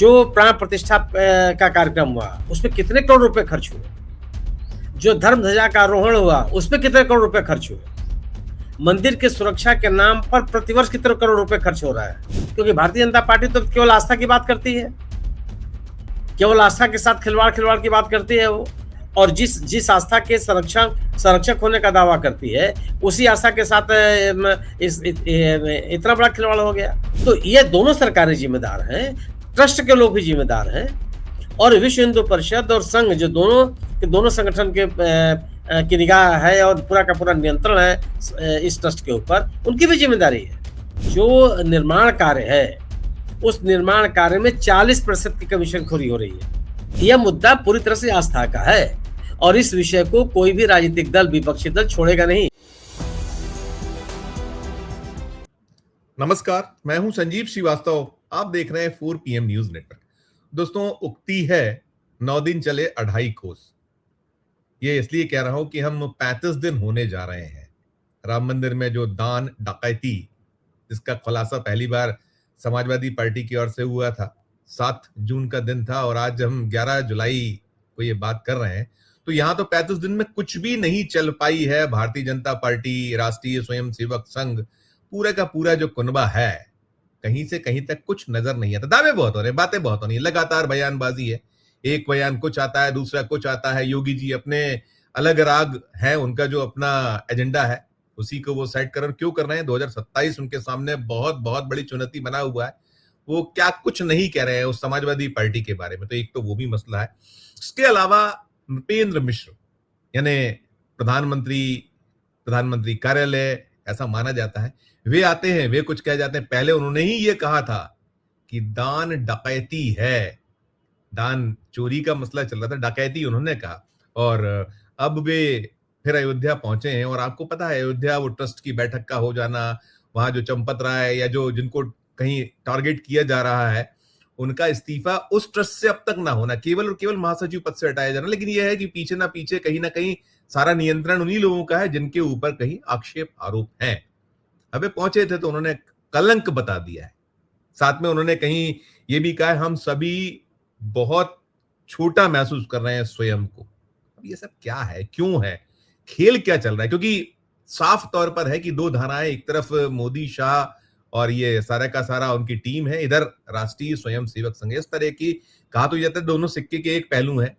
जो प्राण प्रतिष्ठा का कार्यक्रम हुआ उसमें कितने करोड़ रुपए खर्च हुए, जो धर्म ध्वजा का आरोहण हुआ उसमें कितने करोड़ रुपए खर्च हुए, मंदिर की सुरक्षा के नाम पर प्रतिवर्ष कितने करोड़ रुपए खर्च हो रहा है। क्योंकि भारतीय जनता पार्टी तो केवल आस्था की बात करती है, केवल आस्था के साथ खिलवाड़ की बात करती है वो, और जिस आस्था के संरक्षक होने का दावा करती है उसी आस्था के साथ इतना बड़ा खिलवाड़ हो गया। तो ये दोनों सरकारें जिम्मेदार हैं, ट्रस्ट के लोग भी जिम्मेदार हैं, और विश्व हिंदू परिषद और संघ जो दोनों संगठन की निगाह है और पूरा का पूरा नियंत्रण है इस ट्रस्ट के ऊपर, उनकी भी जिम्मेदारी है। जो निर्माण कार्य है उस निर्माण कार्य में 40% की कमीशनखोरी हो रही है। यह मुद्दा पूरी तरह से आस्था का है और इस विषय को कोई भी राजनीतिक दल, विपक्षी दल छोड़ेगा नहीं। नमस्कार, मैं हूं संजीव श्रीवास्तव। आप देख रहे हैं 4 PM न्यूज नेटवर्क। दोस्तों, उक्ति है 9 दिन चले 2.5 कोस। ये इसलिए कह रहा हूं कि हम 35 दिन होने जा रहे हैं राम मंदिर में जो दान डकैती, जिसका खुलासा पहली बार समाजवादी पार्टी की ओर से हुआ था। 7 जून का दिन था और आज हम 11 जुलाई को ये बात कर रहे हैं। तो यहां तो 35 दिन में कुछ भी नहीं चल पाई है। भारतीय जनता पार्टी, राष्ट्रीय स्वयंसेवक संघ, पूरा का पूरा जो कुनबा है, कहीं से कहीं तक कुछ नजर नहीं आता। दावे बहुत हो रहे, बातें बहुत हो रही, लगातार बयानबाजी है। एक बयान कुछ आता है, दूसरा कुछ आता है। योगी जी अपने अलग राग है, उनका जो अपना एजेंडा है उसी को वो सेट क्यों कर रहे हैं। 2027 उनके सामने बहुत बहुत बड़ी चुनौती बना हुआ है। वो क्या कुछ नहीं कह रहे हैं उस समाजवादी पार्टी के बारे में, तो एक तो वो भी मसला है। इसके अलावा नृपेंद्र मिश्र यानी प्रधानमंत्री कार्यालय ऐसा माना जाता है, वे आते हैं, वे कुछ कह जाते हैं। पहले उन्होंने ही ये कहा था कि दान डकैती है, दान चोरी का मसला चल रहा था, डकैती उन्होंने कहा। और अब वे फिर अयोध्या पहुंचे हैं और आपको पता है अयोध्या वो ट्रस्ट की बैठक का हो जाना, वहां जो चंपत राय या जो जिनको कहीं टारगेट किया जा रहा है उनका इस्तीफा उस ट्रस्ट से अब तक ना होना, केवल और केवल महासचिव पद से हटाया जाना। लेकिन यह है कि पीछे ना पीछे कहीं ना कहीं सारा नियंत्रण उन्हीं लोगों का है जिनके ऊपर कहीं आक्षेप आरोप हैं। अबे पहुंचे थे तो उन्होंने कलंक बता दिया है। साथ में उन्होंने कहीं ये भी कहा है हम सभी बहुत छोटा महसूस कर रहे हैं स्वयं को। अब ये सब क्या है, क्यों है, खेल क्या चल रहा है? क्योंकि साफ तौर पर है कि दो धाराएं, एक तरफ मोदी शाह और ये सारा का सारा उनकी टीम है, इधर राष्ट्रीय स्वयंसेवक संघ। इस तरह की कहा तो जाता है दोनों सिक्के के एक पहलू हैं,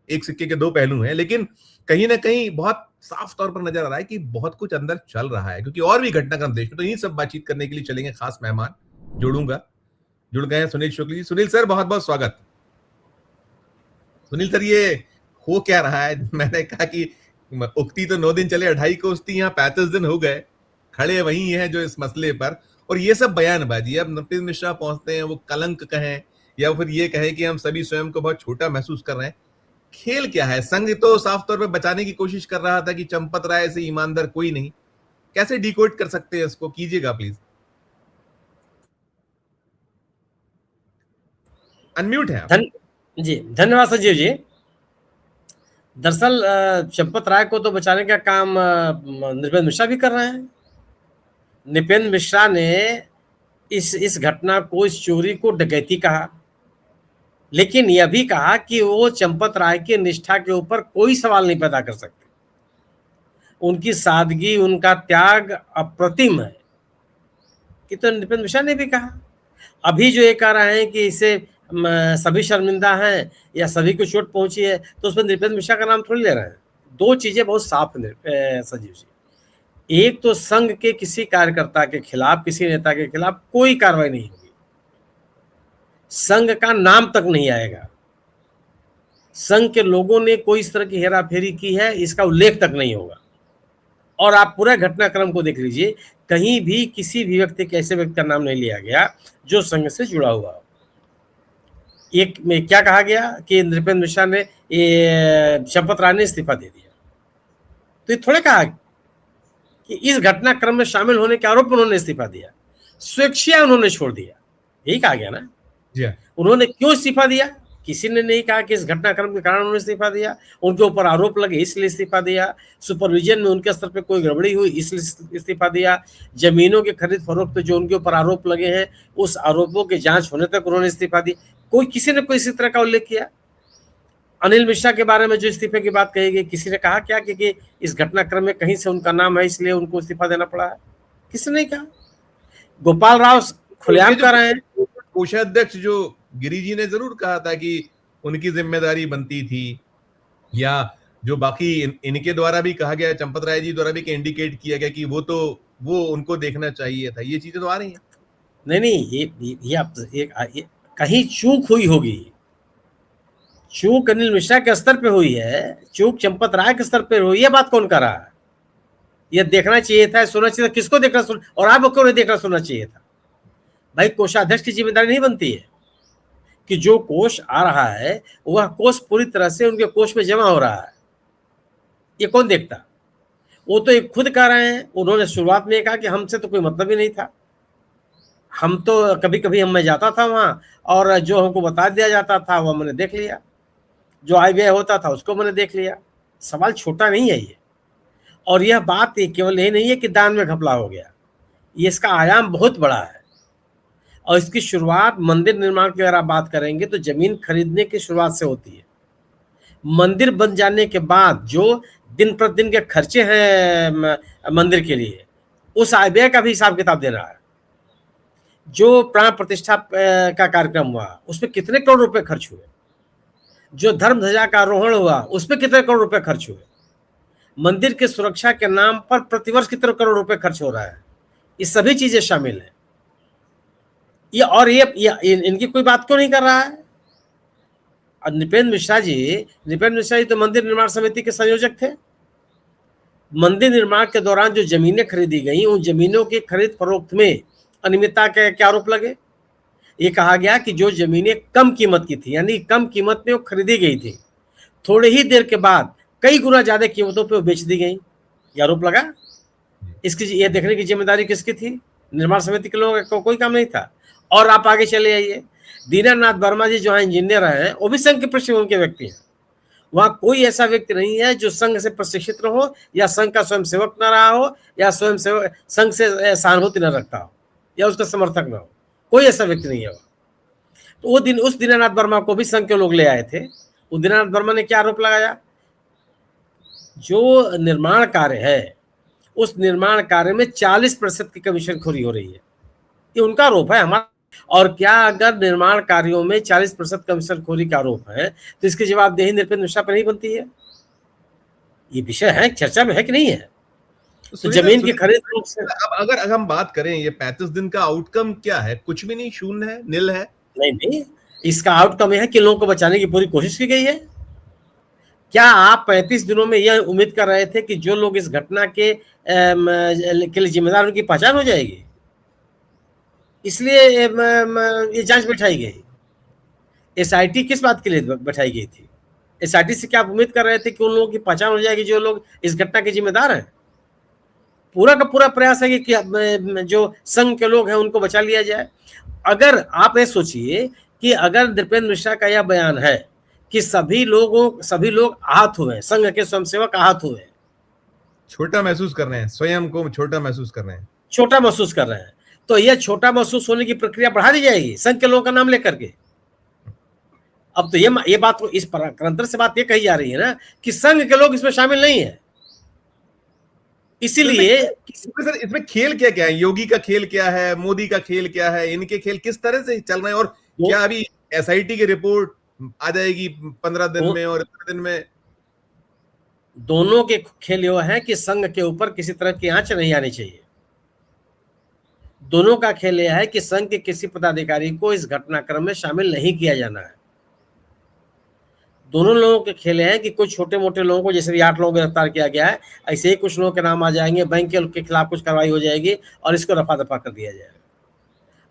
एक सिक्के के दो पहलू हैं, लेकिन कहीं ना कहीं बहुत साफ तौर पर नजर आ रहा है कि बहुत कुछ अंदर चल रहा है। क्योंकि और भी घटनाक्रम देश में, तो यही सब बातचीत करने के लिए चलेंगे। खास मेहमान जुड़ गए हैं सुनील शुक्ल जी। सुनील सर, बहुत बहुत स्वागत। सुनील सर, ये हो क्या रहा है? मैंने कहा कि उक्ति तो 9 दिन चले 2.5 कोस थी, यहाँ 35 दिन हो गए, खड़े वही हैं जो इस मसले पर, और ये सब बयानबाजी। अब नृपेंद्र मिश्रा पहुंचते हैं, वो कलंक कहें या फिर ये कहें कि हम सभी स्वयं को बहुत छोटा महसूस कर रहे हैं। खेल क्या है? संघ तो साफ तौर पर बचाने की कोशिश कर रहा था कि चंपत राय से ईमानदार कोई नहीं। कैसे डिकोड कर सकते हैं इसको? कीजिएगा प्लीज। अनम्यूट है आप। जी धन्यवाद संजीव जी। दरअसल चंपत राय को तो बचाने का काम नृपेंद्र मिश्रा भी कर रहे हैं। नृपेंद्र मिश्रा ने इस घटना को, इस चोरी को डकैती कहा, लेकिन यह भी कहा कि वो चंपत राय की निष्ठा के ऊपर कोई सवाल नहीं पैदा कर सकते। उनकी सादगी, उनका त्याग अप्रतिम है, कि तो नृपेंद्र मिश्रा ने भी कहा। अभी जो ये कह रहे हैं कि इसे सभी शर्मिंदा हैं या सभी को चोट पहुंची है, तो उसमें नृपेंद्र मिश्रा का नाम थोड़ी ले रहे हैं। दो चीजें बहुत साफ है संजीव जी। एक तो संघ के किसी कार्यकर्ता के खिलाफ, किसी नेता के खिलाफ कोई कार्रवाई नहीं होगी, संघ का नाम तक नहीं आएगा। संघ के लोगों ने कोई इस तरह की हेराफेरी की है इसका उल्लेख तक नहीं होगा। और आप पूरे घटनाक्रम को देख लीजिए, कहीं भी किसी भी व्यक्ति के, ऐसे व्यक्ति का नाम नहीं लिया गया जो संघ से जुड़ा हुआ हो। एक में क्या कहा गया कि नृपेंद्र मिश्रा ने चंपत राय ने इस्तीफा दे दिया, तो ये थोड़े कहा कि इस घटनाक्रम में शामिल होने के आरोप में उन्होंने इस्तीफा दिया, स्वेच्छा उन्होंने छोड़ दिया, यही कहा गया ना। जी। उन्होंने क्यों इस्तीफा दिया? किसी ने नहीं कहा कि इस घटनाक्रम के कारण उन्होंने इस्तीफा दिया, उनके ऊपर आरोप लगे इसलिए इस्तीफा दिया, सुपरविजन में उनके स्तर पे कोई गड़बड़ी हुई इसलिए इस्तीफा दिया, जमीनों के खरीद फरोख्त पे जो उनके ऊपर आरोप लगे हैं उस आरोपों की जांच होने तक उन्होंने इस्तीफा दी। कोई किसी ने कोई इसी तरह का उल्लेख किया? अनिल मिश्रा के बारे में जो इस्तीफे की बात कही गई, किसी ने कहा क्या कि इस घटनाक्रम में कहीं से उनका नाम है इसलिए उनको इस्तीफा देना पड़ा है? किसी ने नहीं कहा। गोपाल राव खुलेआम कर रहे हैं। कोषाध्यक्ष जो गिरी जी ने जरूर कहा था कि उनकी जिम्मेदारी बनती थी, या जो बाकी इनके द्वारा भी कहा गया, चंपत राय जी द्वारा भी इंडिकेट किया गया कि वो उनको देखना चाहिए था। ये चीजें तो आ रही हैं। नहीं, ये आप ये कहीं चूक हुई होगी। चूक अनिल मिश्रा के स्तर पे हुई है, चूक चंपत राय के स्तर पे हुई है। बात कौन कर रहा है? ये देखना चाहिए था, सुनना चाहिए था। किसको देखना सुन, और आपको क्यों नहीं देखना सुनना चाहिए था? भाई कोषाध्यक्ष की जिम्मेदारी नहीं बनती है कि जो कोष आ रहा है वह कोष पूरी तरह से उनके कोष में जमा हो रहा है। ये कौन देखता? वो तो एक खुद कह रहे हैं, उन्होंने शुरुआत में कहा कि हमसे तो कोई मतलब ही नहीं था, हम तो कभी कभी मैं जाता था वहां और जो हमको बता दिया जाता था वह मैंने देख लिया, जो आय व्यय होता था उसको मैंने देख लिया। सवाल छोटा नहीं है ये। और यह बात केवल यही नहीं है कि दान में घपला हो गया, ये इसका आयाम बहुत बड़ा है। और इसकी शुरुआत मंदिर निर्माण की अगर आप बात करेंगे तो जमीन खरीदने की शुरुआत से होती है। मंदिर बन जाने के बाद जो दिन प्रतिदिन के खर्चे हैं मंदिर के लिए, उस आय व्यय का भी हिसाब किताब देना है। जो प्राण प्रतिष्ठा का कार्यक्रम हुआ उसमें कितने करोड़ रुपए खर्च हुए, जो धर्म ध्वजा का आरोहण हुआ उसमें कितने करोड़ रुपए खर्च हुए, मंदिर की सुरक्षा के नाम पर प्रतिवर्ष कितने करोड़ रुपए खर्च हो रहा है, ये सभी चीजें शामिल हैं। ये इनकी कोई बात क्यों नहीं कर रहा है? नृपेंद्र मिश्रा जी तो मंदिर निर्माण समिति के संयोजक थे। मंदिर निर्माण के दौरान जो जमीनें खरीदी गई उन जमीनों की खरीद फरोख्त में अनियमितता के क्या आरोप लगे? ये कहा गया कि जो जमीनें कम कीमत की थी, यानी कम कीमत में वो खरीदी गई थी, थोड़े ही देर के बाद कई गुना ज्यादा कीमतों पे वो बेच दी गई, ये आरोप लगा। इसकी ये देखने की जिम्मेदारी किसकी थी? निर्माण समिति के लोगों को कोई काम नहीं था। और आप आगे चले आइए, दीनानाथ वर्मा जी जो है इंजीनियर हैं, वो भी संघ के प्रशिक्षण के व्यक्ति हैं। वहां कोई ऐसा व्यक्ति नहीं है जो संघ से प्रशिक्षित न हो, या संघ का स्वयंसेवक न रहा हो, या स्वयं सेवक संघ से सहानुभूति न रखता हो, या उसका समर्थक न हो। कोई ऐसा व्यक्ति नहीं है। तो वो दिन उस दीनानाथ वर्मा को भी संघ के लोग ले आए थे। उस दीनानाथ वर्मा ने क्या आरोप लगाया? जो निर्माण कार्य है उस निर्माण कार्य में 40% की कमीशन खोरी हो रही है, ये उनका आरोप है, हमारा। और क्या अगर निर्माण कार्यों में 40% कमीशन खोरी का आरोप है तो इसकी जवाबदेही नृपेंद्र मिश्रा पर नहीं बनती है? ये विषय है, चर्चा में है कि नहीं है? तो जमीन की खरीद से अब अगर हम बात करें ये 35 दिन का आउटकम क्या है? कुछ भी नहीं, शून्य है, नील है। नहीं, इसका आउटकम यह है कि लोगों को बचाने की पूरी कोशिश की गई है। क्या आप 35 दिनों में यह उम्मीद कर रहे थे कि जो लोग इस घटना के लिए जिम्मेदार उनकी पहचान हो जाएगी? इसलिए ये जांच बैठाई गई। एसआईटी किस बात के लिए बैठाई गई थी? एसआईटी से क्या आप उम्मीद कर रहे थे कि उन लोगों की पहचान हो जाएगी जो लोग इस घटना के जिम्मेदार हैं? पूरा का पूरा प्रयास है कि जो संघ के लोग हैं उनको बचा लिया जाए। अगर आप ये सोचिए कि अगर नृपेंद्र मिश्रा का यह बयान है कि सभी लोग आहत हुए, संघ के स्वयंसेवक आहत हुए, छोटा महसूस कर रहे हैं, स्वयं को छोटा महसूस कर रहे हैं, तो यह छोटा महसूस होने की प्रक्रिया बढ़ा दी जाएगी संघ के लोगों का नाम लेकर के। अब तो ये बात इस निरंतर से बात ये कही जा रही है ना कि संघ के लोग इसमें शामिल नहीं है। इसीलिए सर इसमें खेल क्या क्या है? योगी का खेल क्या है, मोदी का खेल क्या है, इनके खेल किस तरह से चल रहे हैं? और क्या अभी एसआईटी की रिपोर्ट आ जाएगी 15 दिन में और 15 दिन में? दोनों के खेल यह है कि संघ के ऊपर किसी तरह की आंच नहीं आनी चाहिए। दोनों का खेल यह है कि संघ के किसी पदाधिकारी को इस घटनाक्रम में शामिल नहीं किया जाना है। दोनों लोगों के खेल हैं कि कुछ छोटे मोटे लोगों को, जैसे 8 लोगों को गिरफ्तार किया गया है, ऐसे ही कुछ लोगों के नाम आ जाएंगे, बैंक के खिलाफ कुछ कार्रवाई हो जाएगी और इसको रफा दफा कर दिया जाएगा।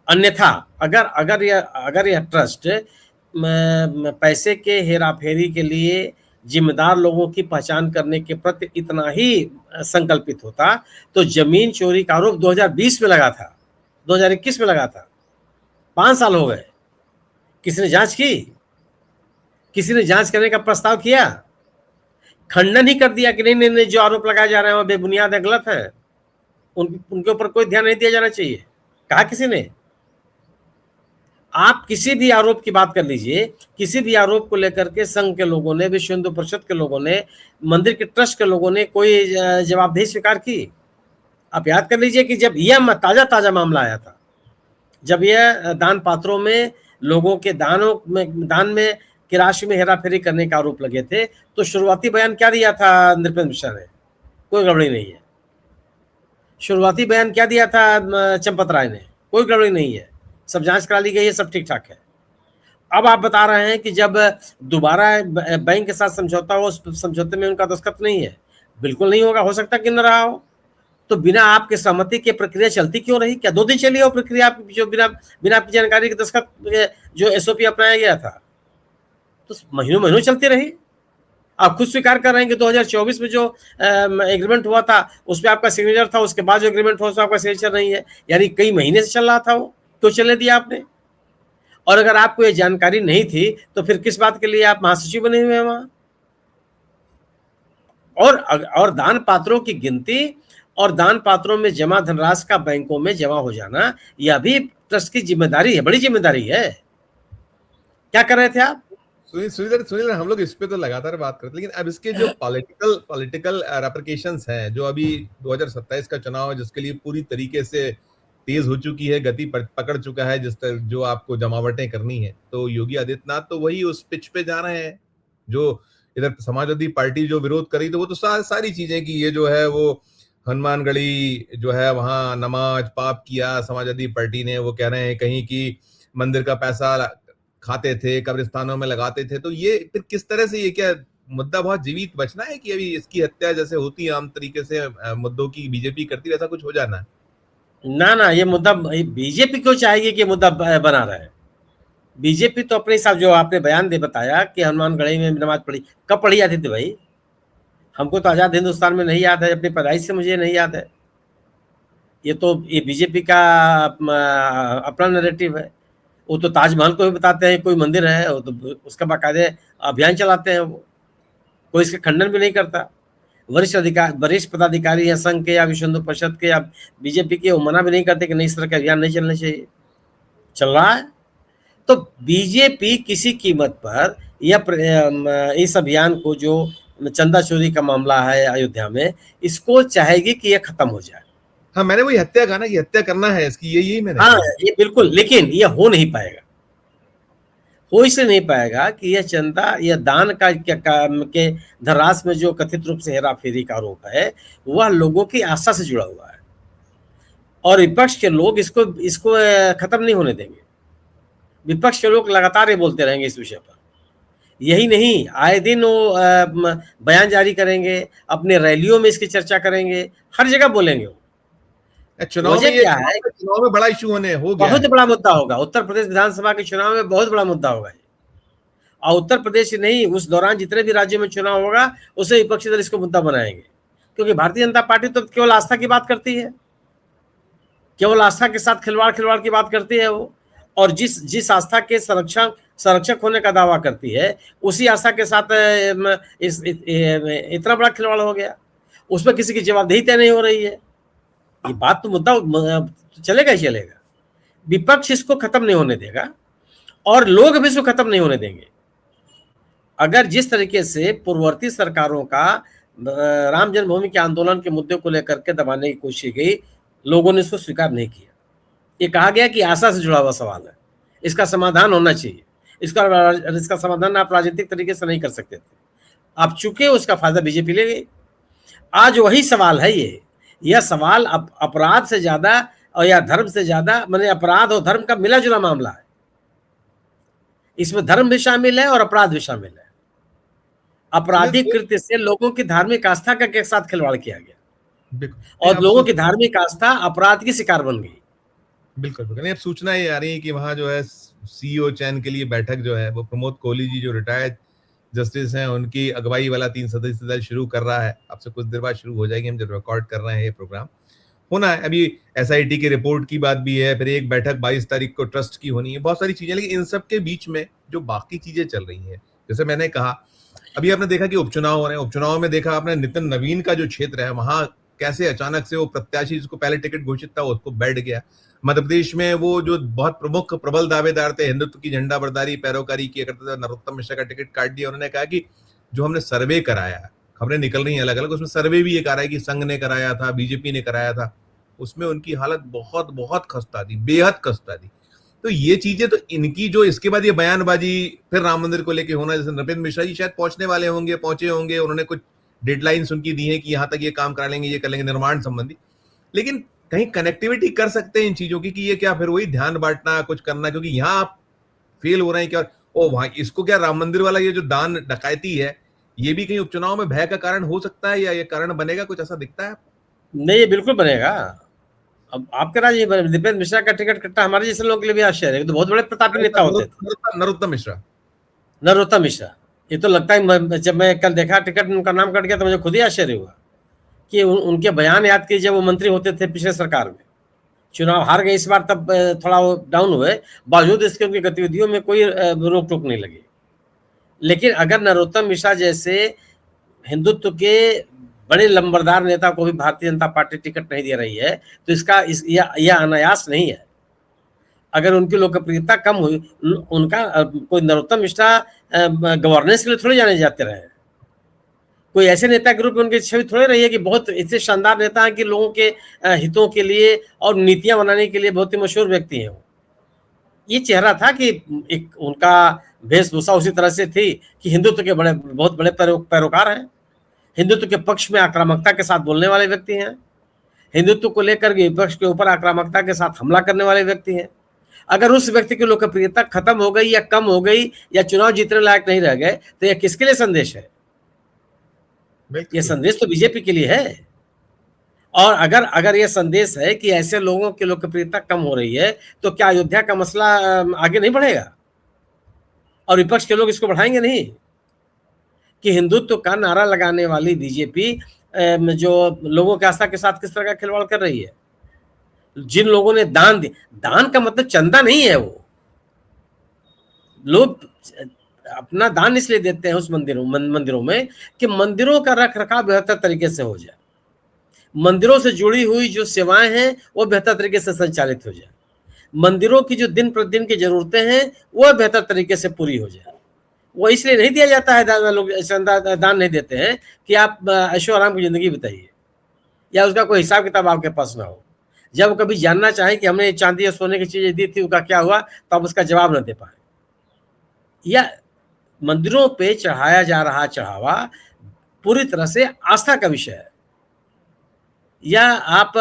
अन्यथा अगर यह ट्रस्ट पैसे के हेराफेरी के लिए जिम्मेदार लोगों की पहचान करने के प्रति इतना ही संकल्पित होता तो जमीन चोरी का आरोप 2020 में लगा था, 2021 में लगा था, 5 साल हो गए, किसी ने जांच की? किसी ने जांच करने का प्रस्ताव किया? खंडन ही कर दिया कि नहीं नहीं नहीं, जो आरोप लगाए जा रहे हैं वो बेबुनियाद है, गलत है, उनके ऊपर कोई ध्यान नहीं दिया जाना चाहिए, कहा किसी ने? आप किसी भी आरोप की बात कर लीजिए, किसी भी आरोप को लेकर के संघ के लोगों ने, विश्व हिंदू परिषद के लोगों ने, मंदिर के ट्रस्ट के लोगों ने कोई जवाबदेही स्वीकार की? आप याद कर लीजिए कि जब यह ताजा मामला आया था, जब यह दान पात्रों में लोगों के दान में की राशि में हेराफेरी करने का आरोप लगे थे, तो शुरुआती बयान क्या दिया था नृपेंद्र मिश्रा ने? कोई गड़बड़ी नहीं है। शुरुआती बयान क्या दिया था चंपत राय ने? कोई गड़बड़ी नहीं है, सब जांच करा ली गई है, सब ठीक ठाक है। अब आप बता रहे हैं कि जब दोबारा बैंक के साथ समझौता हो, उस समझौते में उनका दस्तखत नहीं है। बिल्कुल नहीं होगा, हो सकता कि न रहा हो, तो बिना आपके सहमति के प्रक्रिया चलती क्यों रही? क्या 2 दिन चली हो प्रक्रिया, जो बिना आपकी जानकारी के दस्तखत जो एसओपी अपनाया गया था, तो महीनों महीनों चलती रही। आप खुद स्वीकार कर रहे हैं कि 2024 में जो एग्रीमेंट हुआ था उस पर आपका सिग्नेचर था, उसके बाद जो एग्रीमेंट हुआ उसमें आपका सिग्नेचर नहीं है, यानी कई महीने से चल रहा था वो, क्यों चलने दिया आपने? और अगर आपको ये जानकारी नहीं थी तो फिर किस बात के लिए आप महासचिव बने हुए हैं वहां? और दान पात्रों की गिनती और दान पात्रों में जमा धनराशि का बैंकों में जमा हो जाना, यह भी ट्रस्ट की जिम्मेदारी है, बड़ी जिम्मेदारी है। क्या कर रहे थे आप? सुनील, हम लोग इस पे तो लगातार बात करते हैं, लेकिन अब इसके जो पॉलिटिकल रेपरकेशंस हैं, जो अभी 2027 का चुनाव है जिसके लिए पूरी तरीके से तेज हो चुकी है, गति पकड़ चुका है, जिस तरह जो आपको जमावटें करनी है, तो योगी आदित्यनाथ तो वही उस पिच पे जा रहे हैं। जो इधर समाजवादी पार्टी जो विरोध करी, तो वो तो सारी चीजें कि ये जो है वो हनुमानगढ़ी जो है वहां नमाज पाप किया समाजवादी पार्टी ने, वो कह रहे हैं कहीं की मंदिर का पैसा खाते थे, कब्रिस्तानों में लगाते थे, तो ये फिर किस तरह से, ये क्या मुद्दा बहुत जीवित बचना है कि अभी इसकी हत्या जैसे होती है आम तरीके से मुद्दों की बीजेपी करती है, ऐसा कुछ हो जाना है? ना, ये मुद्दा बीजेपी क्यों चाहेगी कि मुद्दा बना रहे? बीजेपी तो अपने हिसाब, जो आपने बयान दे बताया कि हनुमानगढ़ी में नमाज पढ़ी, कब पढ़ी जाती थी भाई? हमको तो आजाद हिंदुस्तान में नहीं याद है, अपनी पैदाइश से मुझे नहीं याद है। ये बीजेपी का अपना नैरेटिव है। वो तो ताजमहल को भी बताते हैं कोई मंदिर है, वो तो उसका बाकायदे अभियान चलाते हैं, वो कोई इसका खंडन भी नहीं करता। वरिष्ठ पदाधिकारी या संघ के या विश्व हिंदू परिषद के या बीजेपी के, वो मना भी नहीं करते कि नहीं, इस तरह का अभियान नहीं चलना चाहिए, चल रहा है। तो बीजेपी किसी कीमत पर इस अभियान को, जो चंदा चोरी का मामला है अयोध्या में, इसको चाहेगी कि यह खत्म हो जाए। हाँ, मैंने वही हत्या कहा ना कि हत्या करना है इसकी, यही मैंने हाँ, ये बिल्कुल, लेकिन यह हो नहीं पाएगा। हो इसलिए नहीं पाएगा कि यह चंदा, यह दान के धनराशि में जो कथित रूप से हेराफेरी का आरोप है, वह लोगों की आस्था से जुड़ा हुआ है, और विपक्ष के लोग इसको खत्म नहीं होने देंगे। विपक्ष के लोग लगातार ये बोलते रहेंगे इस विषय पर। यही नहीं, आए दिन वो बयान जारी करेंगे, अपने रैलियों में इसकी चर्चा करेंगे, हर जगह बोलेंगे वो। चुनाव में बड़ा इशू हो गया, बहुत बड़ा मुद्दा होगा। उत्तर प्रदेश विधानसभा के चुनाव में बहुत बड़ा मुद्दा होगा, और उत्तर प्रदेश ही नहीं, उस दौरान जितने भी राज्यों में चुनाव होगा उसे विपक्षी दल इसको मुद्दा बनाएंगे, क्योंकि भारतीय जनता पार्टी तो केवल आस्था की बात करती है, केवल आस्था के साथ खिलवाड़ की बात करती है वो। और जिस आस्था के संरक्षक होने का दावा करती है, उसी आस्था के साथ इतना बड़ा खिलवाड़ हो गया, उसमें किसी की जवाबदेही तय नहीं हो रही है। ये बात तो मुद्दा चलेगा ही चलेगा। विपक्ष इसको खत्म नहीं होने देगा, और लोग भी इसको खत्म नहीं होने देंगे। अगर जिस तरीके से पूर्ववर्ती सरकारों का राम जन्मभूमि के आंदोलन के मुद्दे को लेकर के दबाने की कोशिश की, लोगों ने इसको स्वीकार नहीं किया। ये कहा गया कि आशा से जुड़ा हुआ सवाल है, इसका समाधान होना चाहिए, इसका समाधान आप राजनीतिक तरीके से नहीं कर सकते थे, आप चुके, उसका फायदा बीजेपी ले गई। आज वही सवाल है, यह सवाल अपराध से ज्यादा और या धर्म से ज्यादा, माने अपराध और धर्म का मिला जुला मामला है। इसमें धर्म भी शामिल है और अपराध भी शामिल है। आपराधिक कृत्य से लोगों की धार्मिक आस्था का के साथ खिलवाड़ किया गया, और लोगों की धार्मिक आस्था अपराध की शिकार बन गई। बिल्कुल बिल्कुल। अब सूचना ये आ रही है कि वहां जो है सीईओ चयन के लिए बैठक जो है वो प्रमोद कोहली जी जो रिटायर्ड जस्टिस हैं, उनकी अगुवाई वाला 3 सदस्यीय दल शुरू कर रहा है। अब से कुछ देर बाद शुरू हो जाएगी, हम जब रिकॉर्ड कर रहे हैं ये प्रोग्राम होना है। अभी एसआईटी की रिपोर्ट की बात भी है, फिर एक बैठक 22 तारीख को ट्रस्ट की होनी है, बहुत सारी चीजें। लेकिन इन सब के बीच में जो बाकी चीजें चल रही हैं, जैसे मैंने कहा, अभी आपने देखा कि उपचुनाव हो रहे हैं, उपचुनाव में देखा आपने नितिन नवीन का जो क्षेत्र है वहां कैसे अचानक से वो प्रत्याशी जिसको पहले टिकट घोषित था उसको बैठ गया। मध्य प्रदेश में वो जो बहुत प्रमुख प्रबल दावेदार थे, हिंदुत्व की झंडा बरदारी पैरोकारी किया करते थे, नरोत्तम मिश्रा का टिकट काट दिया। उन्होंने कहा कि जो हमने सर्वे कराया, खबरें निकल रही हैं अलग अलग, उसमें सर्वे भी ये कह रहा है कि संघ ने कराया था, बीजेपी ने कराया था, उसमें उनकी हालत बहुत बहुत खस्ता थी, बेहद खस्ता थी। तो ये चीजें तो इनकी जो इसके बाद ये बयानबाजी फिर राम मंदिर को लेके होना, जैसे नृपेंद्र मिश्रा जी शायद पहुंचने वाले होंगे, पहुंचे होंगे, उन्होंने कुछ डेडलाइंस उनकी दी है कि यहां तक ये काम करा लेंगे, ये कर लेंगे निर्माण संबंधी, लेकिन कहीं कनेक्टिविटी कर सकते हैं इन चीजों की कि ये क्या फिर वही ध्यान बांटना कुछ करना, क्योंकि यहां आप फेल हो रहे हैं क्या, ओ वहां इसको क्या राम मंदिर वाला ये जो दान डकैती है ये भी कहीं उपचुनाव में भय का कारण हो सकता है, या ये कारण बनेगा, कुछ ऐसा दिखता है? नहीं, ये बिल्कुल बनेगा। अब आपके राज्य नृपेंद्र मिश्रा का टिकट कट्टा हमारे जैसे लोगों के लिए भी आश्चर्य है, तो बहुत बड़े प्रतापी नेता होते थे। नरोत्तम मिश्रा, नरोत्तम मिश्रा, ये तो लगता है जब मैं कल देखा टिकट उनका नाम कट गया तो मुझे खुद ही आश्चर्य हुआ कि उनके बयान याद कीजिए, वो मंत्री होते थे पिछले सरकार में, चुनाव हार गए इस बार, तब थोड़ा वो डाउन हुए, बावजूद इसके उनकी गतिविधियों में कोई रोक टोक नहीं लगी। लेकिन अगर नरोत्तम मिश्रा जैसे हिंदुत्व के बड़े लंबरदार नेता को भी भारतीय जनता पार्टी टिकट नहीं दे रही है, तो इसका यह अनायास नहीं है। अगर उनकी लोकप्रियता कम हुई, उनका कोई नरोत्तम मिश्रा गवर्नेंस के लिए थोड़े जाने जाते रहे, कोई ऐसे नेता के रूप में उनकी छवि थोड़ी रही है कि बहुत इतने शानदार नेता हैं कि लोगों के हितों के लिए और नीतियां बनाने के लिए बहुत ही मशहूर व्यक्ति हैं। ये चेहरा था कि एक उनका वेशभूषा उसी तरह से थी कि हिंदुत्व के बड़े बहुत बड़े पैरोकार हैं, हिंदुत्व के पक्ष में आक्रामकता के साथ बोलने वाले व्यक्ति हैं, हिंदुत्व को लेकर विपक्ष के ऊपर आक्रामकता के साथ हमला करने वाले व्यक्ति हैं। अगर उस व्यक्ति की लोकप्रियता खत्म हो गई या कम हो गई या चुनाव जीतने लायक नहीं रह गए, तो यह किसके लिए संदेश है? यह संदेश तो बीजेपी के लिए है। और अगर यह संदेश है कि ऐसे लोगों की लोकप्रियता कम हो रही है, तो क्या अयोध्या का मसला आगे नहीं बढ़ेगा? और विपक्ष के लोग इसको बढ़ाएंगे नहीं कि हिंदुत्व का नारा लगाने वाली बीजेपी जो लोगों की आस्था के साथ किस तरह का खिलवाड़ कर रही है। जिन लोगों ने दान दिया, दान का मतलब चंदा नहीं है, वो लोग अपना दान इसलिए देते हैं उस मंदिरों में कि मंदिरों का रख रखाव बेहतर तरीके से हो जाए, मंदिरों से जुड़ी हुई जो सेवाएं हैं वो बेहतर तरीके से संचालित हो जाए, मंदिरों की जो दिन प्रतिदिन की जरूरतें हैं वो बेहतर तरीके से पूरी हो जाए। वो इसलिए नहीं दिया जाता है, लोग दान नहीं देते हैं कि आप ऐशो आराम की जिंदगी बिताइए या उसका कोई हिसाब किताब आपके पास ना हो। जब कभी जानना चाहें कि हमने चांदी या सोने की चीजें दी थी उसका क्या हुआ, तो आप उसका जवाब न दे पाए। या मंदिरों पे चढ़ाया जा रहा चढ़ावा पूरी तरह से आस्था का विषय है, या आप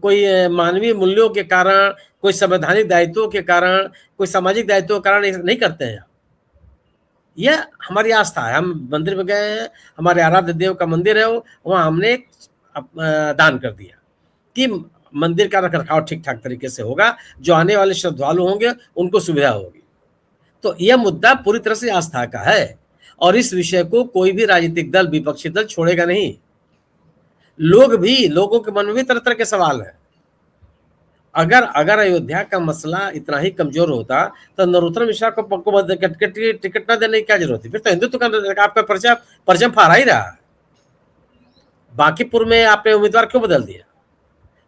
कोई मानवीय मूल्यों के कारण, कोई संवैधानिक दायित्वों के कारण, कोई सामाजिक दायित्वों के कारण नहीं करते हैं। यह हमारी आस्था है, हम मंदिर में गए हैं, हमारे आराध्य देव का मंदिर है, वो वहाँ हमने दान कर दिया कि मंदिर का रखरखाव ठीक ठाक तरीके से होगा, जो आने वाले श्रद्धालु होंगे उनको सुविधा होगी। तो यह मुद्दा पूरी तरह से आस्था का है और इस विषय को कोई भी राजनीतिक दल, विपक्षी दल छोड़ेगा नहीं। लोगों के मन में भी तरह तरह के सवाल हैं। अगर अयोध्या का मसला इतना ही कमजोर होता तो नरोत्तम मिश्रा को टिकट न देने की क्या जरूरत थी? फिर तो हिंदुत्व का आपका परचम फहरा ही रहा है। बांकीपुर में आपने उम्मीदवार क्यों बदल दिया?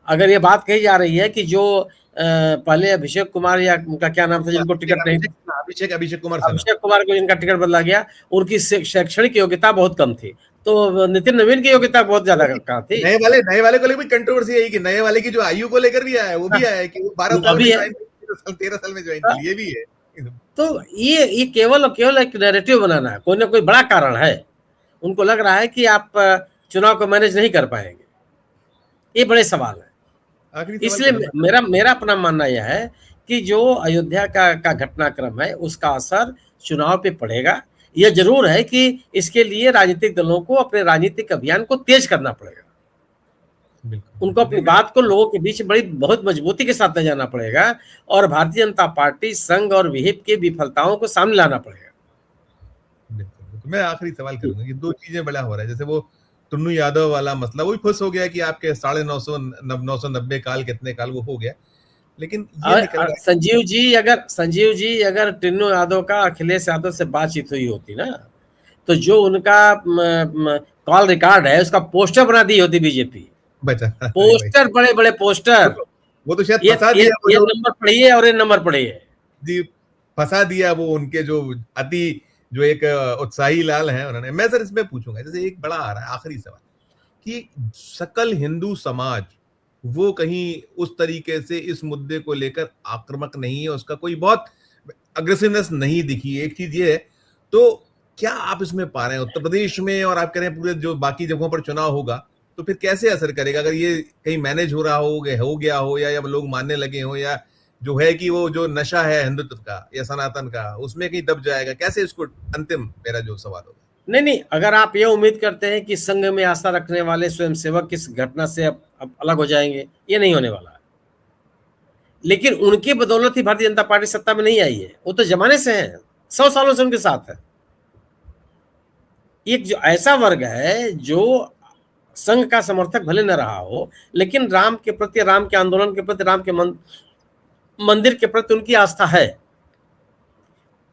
अगर ये बात कही जा रही है कि जो पहले अभिषेक कुमार या उनका क्या नाम था जिनको टिकट नहीं, अभिषेक कुमार को जिनका टिकट बदला गया, उनकी शैक्षणिक योग्यता बहुत कम थी, तो नितिन नवीन की योग्यता बहुत ज्यादा कहाँ थी? नए वाले को लेकर भी कंट्रोवर्सी है कि नए वाले की जो आयु को लेकर भी आया है, वो भी आया है कि वो 12 साल में 13 साल में ज्वाइन किया, ये भी है। तो ये केवल एक नैरेटिव बनाना है, कोई ना कोई बड़ा कारण है। उनको लग रहा है कि आप चुनाव को मैनेज नहीं कर पाएंगे, ये बड़े सवाल है। इसलिए मेरा अपना मानना यह है कि जो अयोध्या का घटनाक्रम है उसका असर चुनाव पे पड़ेगा। यह जरूर है कि इसके लिए राजनीतिक दलों को अपने राजनीतिक अभियान को तेज करना पड़ेगा, उनको अपनी बात को लोगों के बीच बहुत मजबूती के साथ ले जाना पड़ेगा और भारतीय जनता पार्टी, संघ और विहिप की विफलताओं को सामने लाना पड़ेगा। मैं आखिरी सवाल करूंगा कि दो चीजें बड़ा हो रहा है, जैसे वो टुन्नू यादव वाला मसला, वो भी खुश हो गया कि आपके 990 काल कितने काल वो हो गया, लेकिन ये निकल रहा है। संजीव जी अगर टिन्नू यादव का अखिलेश यादव से बातचीत हुई होती ना, तो जो उनका कॉल रिकॉर्ड है उसका पोस्टर बना दी होती बीजेपी। बचा पोस्टर, बड़े बड़े पोस्टर, वो तो शायद ये फंसा दिया वो ये जो नंबर पढ़िए और ये नंबर पढ़िए जी, फंसा दिया वो उनके जो अति जो एक उत्साही लाल हैं उन्होंने। मैं सर इसमें पूछूंगा, जैसे एक बड़ा आ रहा है आखिरी सवाल कि सकल हिंदू समाज वो कहीं उस तरीके से इस मुद्दे को लेकर आक्रामक नहीं है, उसका कोई बहुत अग्रेसिवनेस नहीं दिखी। एक चीज ये है, तो क्या आप इसमें पा रहे हैं उत्तर प्रदेश में, और आप कह रहे हैं पूरे जो बाकी जगहों पर चुनाव होगा तो फिर कैसे असर करेगा? अगर ये कहीं मैनेज हो रहा हो गया हो, या लोग मानने लगे हो, या जो है कि वो जो नशा है हिंदुत्व का या सनातन का उसमें कहीं दब जाएगा, कैसे इसको? अंतिम मेरा जो सवाल होगा। नहीं, अगर आप ये उम्मीद करते हैं कि संघ में आस्था रखने वाले स्वयंसेवक इस घटना से अब अलग हो जाएंगे, ये नहीं होने वाला है। लेकिन उनकी बदौलत ही भारतीय जनता पार्टी सत्ता में नहीं आई है, वो तो जमाने से है, 100 सालों से उनके साथ है। एक जो ऐसा वर्ग है जो संघ का समर्थक भले न रहा हो, लेकिन राम के प्रति, राम के आंदोलन के प्रति, राम के मंदिर के प्रति उनकी आस्था है।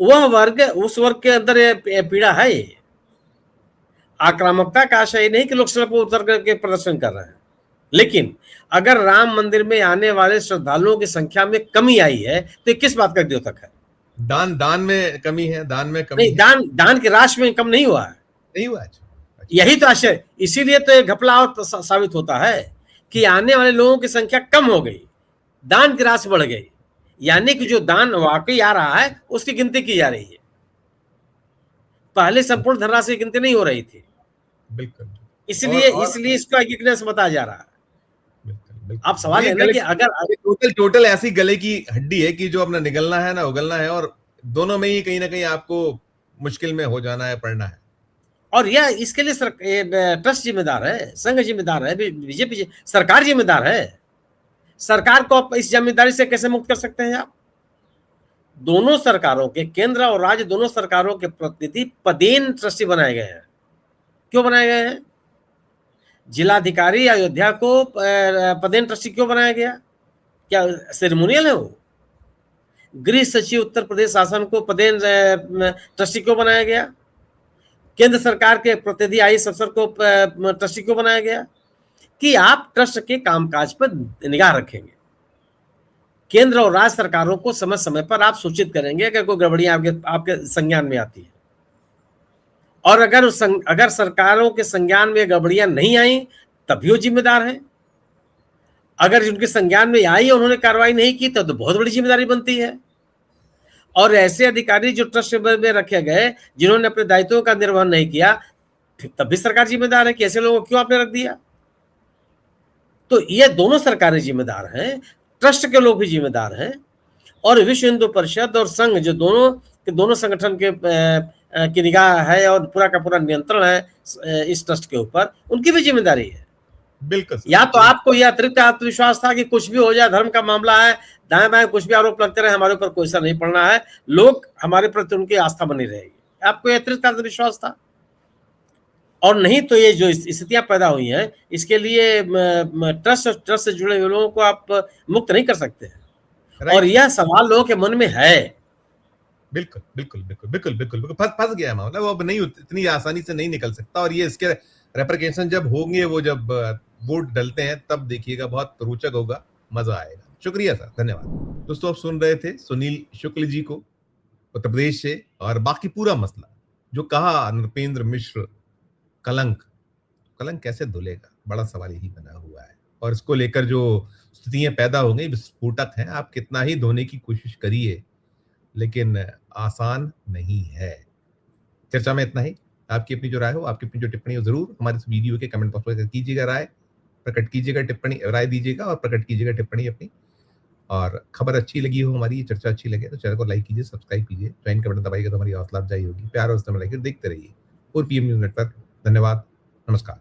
वह वर्ग, उस वर्ग के अंदर ये पीड़ा है। ये आक्रामकता का आशय नहीं कि लोग सड़क पर उतर करके प्रदर्शन कर रहे हैं, लेकिन अगर राम मंदिर में आने वाले श्रद्धालुओं की संख्या में कमी आई है तो किस बात का द्योतक है? दान में कमी है, दान में कमी नहीं, दान की राशि में कम नहीं हुआ है, नहीं हुआ। यही तो आशय, इसीलिए तो घपला और साबित होता है कि आने वाले लोगों की संख्या कम हो गई, दान की राशि बढ़ गई, यानी कि जो दान वाकई आ रहा है उसकी गिनती की जा रही है। पहले संपूर्ण धनराशि की गिनती नहीं हो रही थी, बिल्कुल। इसलिए इसका वीकनेस बताया जा रहा है। आप सवाल है ना कि अगर टोटल ऐसी गले की हड्डी है कि जो अपना निगलना है ना उगलना है, और दोनों में ही कहीं ना कहीं आपको मुश्किल में हो जाना है, पड़ना है। और यह इसके लिए ट्रस्ट जिम्मेदार है, संघ जिम्मेदार है, बीजेपी सरकार जिम्मेदार है। सरकार को आप इस जिम्मेदारी से कैसे मुक्त कर सकते हैं? आप दोनों सरकारों के, केंद्र और राज्य दोनों सरकारों के प्रतिनिधि पदेन ट्रस्टी बनाए गए हैं। क्यों बनाए गए हैं? जिलाधिकारी अयोध्या को पदेन ट्रस्टी क्यों बनाया गया? क्या सेरेमोनियल है वो? गृह सचिव उत्तर प्रदेश शासन को पदेन ट्रस्टी क्यों बनाया गया? केंद्र सरकार के प्रतिनिधि आईएएस अफसर को ट्रस्टी क्यों बनाया गया? कि आप ट्रस्ट के कामकाज पर निगाह रखेंगे, केंद्र और राज्य सरकारों को समय समय पर आप सूचित करेंगे अगर कोई गड़बड़ियां आपके संज्ञान में आती है। और अगर सरकारों के संज्ञान में गड़बड़ियां नहीं आई तब भी वो जिम्मेदार है। अगर उनके संज्ञान में आई और उन्होंने कार्रवाई नहीं की तो बहुत बड़ी जिम्मेदारी बनती है। और ऐसे अधिकारी जो ट्रस्ट में रखे गए जिन्होंने अपने दायित्वों का निर्वहन नहीं किया, तब भी सरकार जिम्मेदार है कि ऐसे लोगों को क्यों आपने रख दिया। तो ये दोनों सरकारें जिम्मेदार हैं, ट्रस्ट के लोग भी जिम्मेदार हैं, और विश्व हिंदू परिषद और संघ जो दोनों संगठन के की निगाह है और पूरा का पूरा नियंत्रण है इस ट्रस्ट के ऊपर, उनकी भी जिम्मेदारी है। बिल्कुल। या तो आपको यह अतिरिक्त आत्मविश्वास था कि कुछ भी हो जाए, धर्म का मामला है, दाएं बाएं कुछ भी आरोप लगते रहे, हमारे ऊपर कोई असर नहीं पड़ना है, लोग हमारे प्रति उनकी आस्था बनी रहेगी, आपको यह अतिरिक्त आत्मविश्वास था। और नहीं तो ये जो स्थितियां पैदा हुई हैं, इसके लिए ट्रस्ट से जुड़े हुए लोगों को आप मुक्त नहीं कर सकते हैं। और यह सवाल लोगों के मन में है। बिल्कुल बिल्कुल बिल्कुल बिल्कुल बिल्कुल बिल्कुल फंस गया है मामला, वो अब नहीं इतनी आसानी से नहीं निकल सकता। और ये इसके रेपरकेशन जब होंगे, वो जब वोट डलते हैं तब देखिएगा, बहुत रोचक होगा, मजा आएगा। शुक्रिया सर, धन्यवाद। दोस्तों आप सुन रहे थे सुनील शुक्ल जी को उत्तर प्रदेश से, और बाकी पूरा मसला जो कहा नृपेंद्र मिश्र, कलंक कैसे धुलेगा, बड़ा सवाल यही बना हुआ है। और इसको लेकर जो स्थितियां पैदा हो गई विस्फोटक हैं, आप कितना ही धोने की कोशिश करिए लेकिन आसान नहीं है। चर्चा में इतना ही। आपकी अपनी जो राय हो, आपकी अपनी जो टिप्पणी हो, जरूर हमारे इस वीडियो के कमेंट बॉक्स में कीजिएगा, राय प्रकट कीजिएगा, टिप्पणी राय दीजिएगा और प्रकट कीजिएगा टिप्पणी अपनी। और खबर अच्छी लगी हो, हमारी चर्चा अच्छी लगे तो चैनल को लाइक कीजिए, सब्सक्राइब कीजिए, ज्वाइन का बटन दबाइएगा तो हमारी हौसला अफजाई होगी। प्यार और समय लाइक देखते रहिए और पीएम न्यूज़ नेटवर्क। धन्यवाद, नमस्कार।